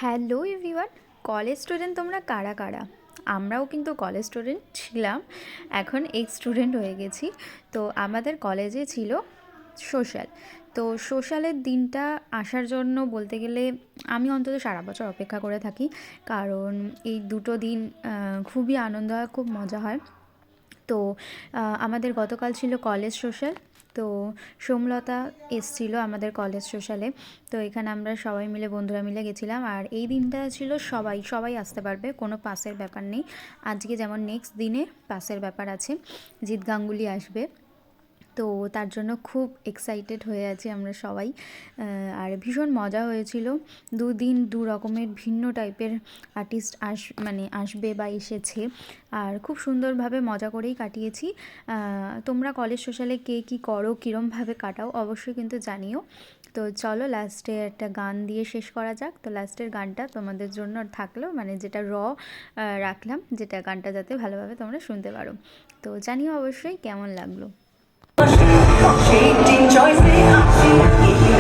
Hello everyone, college student তোমরা কারা কারা? আমরাও কিন্তু কলেজ স্টুডেন্ট ছিলাম, এখন এক্স স্টুডেন্ট হয়ে গেছি। তো আমাদের কলেজে ছিল সোশ্যাল। তো সোশ্যালের দিনটা আসার জন্য বলতে গেলে আমি অন্তত সারা বছর অপেক্ষা করে থাকি, কারণ এই দুটো দিন খুবই আনন্দ হয়, খুব মজা হয়। তো আমাদের গতকাল ছিল কলেজ সোশ্যাল। তো সোমলতা এসছিল আমাদের কলেজ সোশ্যালে। তো এখানে আমরা সবাই মিলে, বন্ধুরা মিলে গেছিলাম। আর এই দিনটা ছিল সবাই সবাই আসতে পারবে, কোনো পাসের ব্যাপার নেই। আজকে যেমন নেক্সট দিনে পাসের ব্যাপার আছে, জিৎ গাঙ্গুলি আসবে। তো তার জন্য খুব এক্সাইটেড হয়ে আছি আমরা সবাই। আর ভীষণ মজা হয়েছিল। দুদিন দু রকমের ভিন্ন টাইপের আর্টিস্ট আসবে বা এসেছে, আর খুব সুন্দরভাবে মজা করেই কাটিয়েছি। তোমরা কলেজ সোশ্যালে কে কী করো, কীরমভাবে কাটাও অবশ্যই কিন্তু জানিও। তো চলো লাস্টে একটা গান দিয়ে শেষ করা যাক। তো লাস্টের গানটা তোমাদের জন্য থাকলো, মানে যেটা রাখলাম, যেটা গানটা যাতে ভালোভাবে তোমরা শুনতে পারো। তো জানিও অবশ্যই কেমন লাগলো। Shading choice they have seen, if you